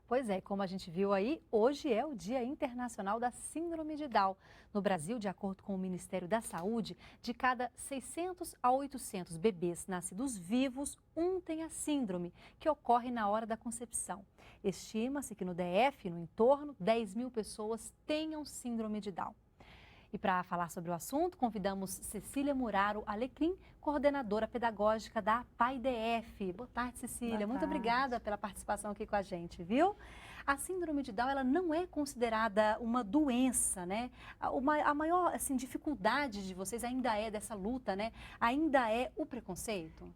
Pois é, como a gente viu aí, hoje é o Dia Internacional da Síndrome de Down. No Brasil, de acordo com o Ministério da Saúde, de cada 600 a 800 bebês nascidos vivos, um tem a síndrome, que ocorre na hora da concepção. Estima-se que no DF, no entorno, 10 mil pessoas tenham síndrome de Down. E para falar sobre o assunto, convidamos Cecília Muraro Alecrim, coordenadora pedagógica da APAI-DF. Boa tarde, Cecília. Boa Muito tarde. obrigada pela participação aqui com a gente, viu? A síndrome de Down, ela não é considerada uma doença, né? A maior dificuldade de vocês ainda é dessa luta, né? Ainda é o preconceito?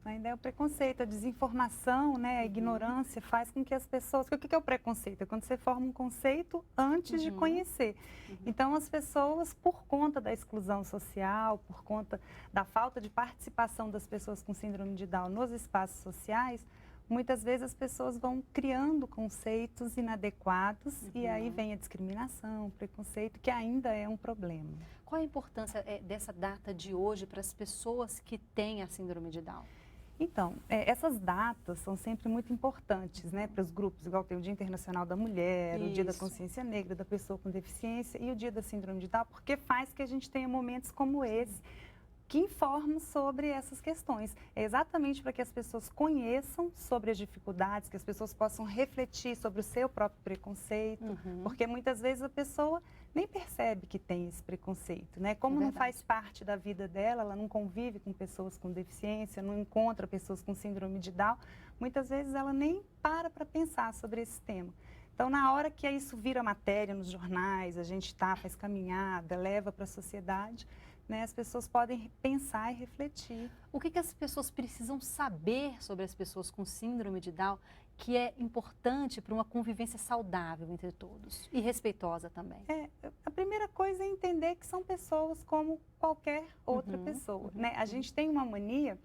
Ainda é o preconceito, a desinformação, né? A ignorância faz com que as pessoas... O que é o preconceito? É quando você forma um conceito antes de conhecer. Então, as pessoas, por conta da exclusão social, por conta da falta de participação das pessoas com síndrome de Down nos espaços sociais, muitas vezes as pessoas vão criando conceitos inadequados e aí vem a discriminação, o preconceito, que ainda é um problema. Qual a importância dessa data de hoje para as pessoas que têm a síndrome de Down? Então, essas datas são sempre muito importantes, né, para os grupos, igual tem o Dia Internacional da Mulher, o Dia da Consciência Negra, da pessoa com deficiência e o Dia da Síndrome de Down, porque faz que a gente tenha momentos como esse, que informam sobre essas questões. É exatamente para que as pessoas conheçam sobre as dificuldades, que as pessoas possam refletir sobre o seu próprio preconceito, porque muitas vezes a pessoa nem percebe que tem esse preconceito, né? Como não faz parte da vida dela, ela não convive com pessoas com deficiência, não encontra pessoas com síndrome de Down, muitas vezes ela nem para pensar sobre esse tema. Então, na hora que isso vira matéria nos jornais, a gente faz caminhada, leva para a sociedade, né, as pessoas podem pensar e refletir. O que as pessoas precisam saber sobre as pessoas com síndrome de Down que é importante para uma convivência saudável entre todos e respeitosa também? A primeira coisa é entender que são pessoas como qualquer outra pessoa. Né? A gente tem uma mania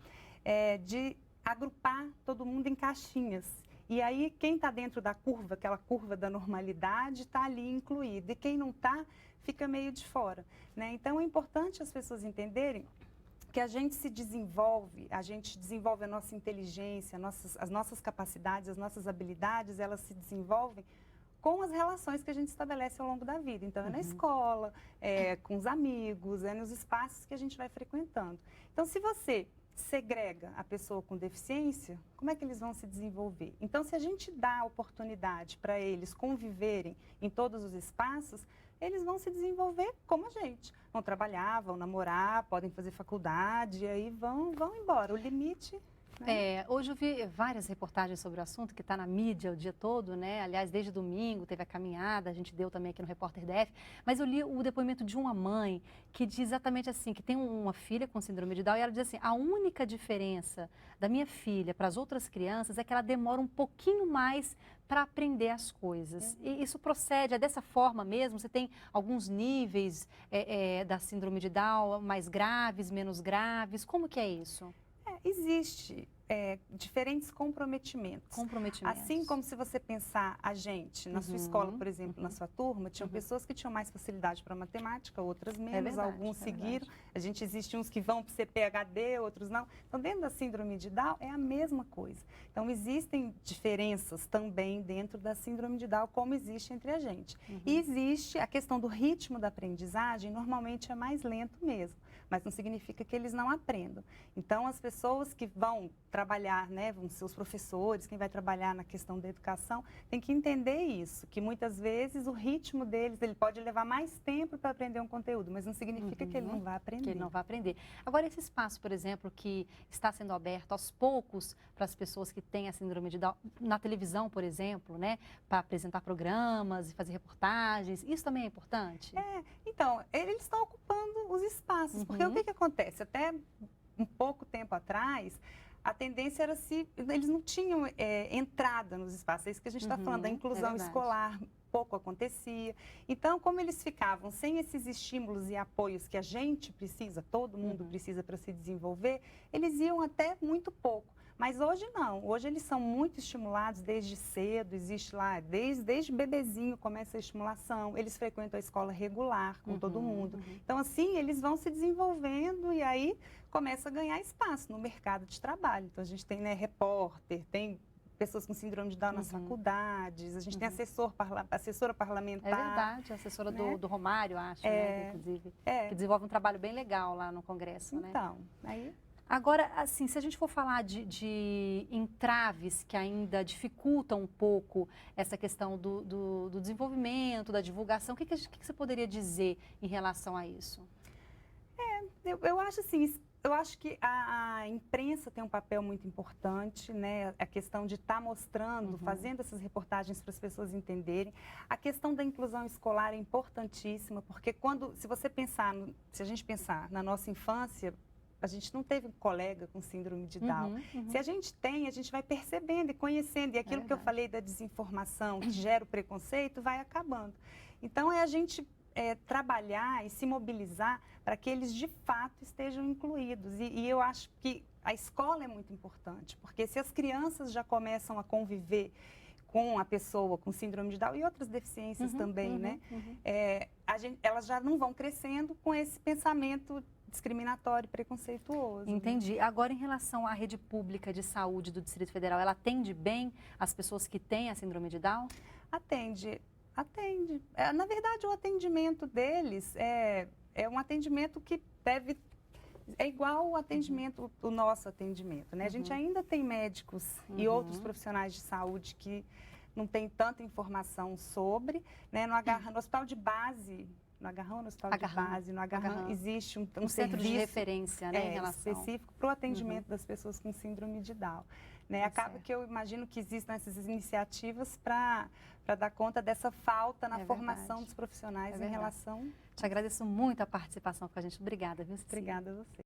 de agrupar todo mundo em caixinhas. E aí, quem está dentro da curva, aquela curva da normalidade, está ali incluído. E quem não está, fica meio de fora. Né? Então, é importante as pessoas entenderem que a gente se desenvolve, a gente desenvolve a nossa inteligência, as nossas capacidades, as nossas habilidades, elas se desenvolvem com as relações que a gente estabelece ao longo da vida. Então, é na escola, com os amigos, é nos espaços que a gente vai frequentando. Então, se você segrega a pessoa com deficiência, como é que eles vão se desenvolver? Então, se a gente dá a oportunidade para eles conviverem em todos os espaços, eles vão se desenvolver como a gente. Vão trabalhar, vão namorar, podem fazer faculdade, e aí vão embora. O limite... Né? Hoje eu vi várias reportagens sobre o assunto, que está na mídia o dia todo, né? Aliás, desde domingo teve a caminhada, a gente deu também aqui no Repórter DF, mas eu li o depoimento de uma mãe que diz exatamente assim, que tem uma filha com síndrome de Down e ela diz assim, a única diferença da minha filha para as outras crianças é que ela demora um pouquinho mais para aprender as coisas. E isso procede, é dessa forma mesmo? Você tem alguns níveis da síndrome de Down, mais graves, menos graves, como que é isso? Existe diferentes comprometimentos. Assim como se você pensar a gente, na sua escola, por exemplo, na sua turma, tinham pessoas que tinham mais facilidade para matemática, outras menos, alguns seguiram. Existe uns que vão para o CPHD, outros não. Então, dentro da síndrome de Down, é a mesma coisa. Então, existem diferenças também dentro da síndrome de Down, como existe entre a gente. E existe a questão do ritmo da aprendizagem, normalmente é mais lento mesmo, mas não significa que eles não aprendam. Então, as pessoas que vão trabalhar, né, vão ser os professores, quem vai trabalhar na questão da educação, tem que entender isso, que muitas vezes o ritmo deles, ele pode levar mais tempo para aprender um conteúdo, mas não significa que ele não vai aprender. Que ele não vai aprender. Agora, esse espaço, por exemplo, que está sendo aberto aos poucos para as pessoas que têm a síndrome de Down, na televisão, por exemplo, né, para apresentar programas e fazer reportagens, isso também é importante? Então, eles estão ocupando os espaços, porque o que acontece? Até um pouco tempo atrás, a tendência era eles não tinham entrada nos espaços, é isso que a gente está falando, da inclusão escolar, pouco acontecia. Então, como eles ficavam sem esses estímulos e apoios que a gente precisa, todo mundo precisa para se desenvolver, eles iam até muito pouco. Mas hoje não, hoje eles são muito estimulados desde cedo, existe lá, desde bebezinho começa a estimulação, eles frequentam a escola regular com todo mundo. Então, assim, eles vão se desenvolvendo e aí começa a ganhar espaço no mercado de trabalho. Então, a gente tem, né, repórter, tem pessoas com síndrome de Down nas faculdades, a gente tem assessora parlamentar. É verdade, a assessora né? do Romário, acho, né, inclusive, que desenvolve um trabalho bem legal lá no Congresso, né? Então, aí... Agora, assim, se a gente for falar de entraves que ainda dificultam um pouco essa questão do desenvolvimento, da divulgação, o que você poderia dizer em relação a isso? Eu acho assim, eu acho que a imprensa tem um papel muito importante, né? A questão de estar mostrando, fazendo essas reportagens para as pessoas entenderem. A questão da inclusão escolar é importantíssima, porque se a gente pensar na nossa infância, a gente não teve um colega com síndrome de Down. Se a gente tem, a gente vai percebendo e conhecendo. E aquilo que eu falei da desinformação, que gera o preconceito, vai acabando. Então, é a gente trabalhar e se mobilizar para que eles, de fato, estejam incluídos. E eu acho que a escola é muito importante, porque se as crianças já começam a conviver com a pessoa com síndrome de Down e outras deficiências também, né? Elas já não vão crescendo com esse pensamento discriminatório e preconceituoso. Entendi. Né? Agora, em relação à rede pública de saúde do Distrito Federal, ela atende bem as pessoas que têm a síndrome de Down? Atende. Na verdade, o atendimento deles é um atendimento que é igual o atendimento, o nosso atendimento, né? A gente ainda tem médicos e outros profissionais de saúde que não tem tanta informação sobre, né? No hospital de base, no Agarrão, no hospital de base, no Agarrão, existe um centro serviço de referência, né, em relação... específico para o atendimento das pessoas com síndrome de Down. Né? Acaba que eu imagino que existam essas iniciativas para dar conta dessa falta na formação dos profissionais em relação... Te agradeço muito a participação com a gente. Obrigada, viu, Cecília? Obrigada a você.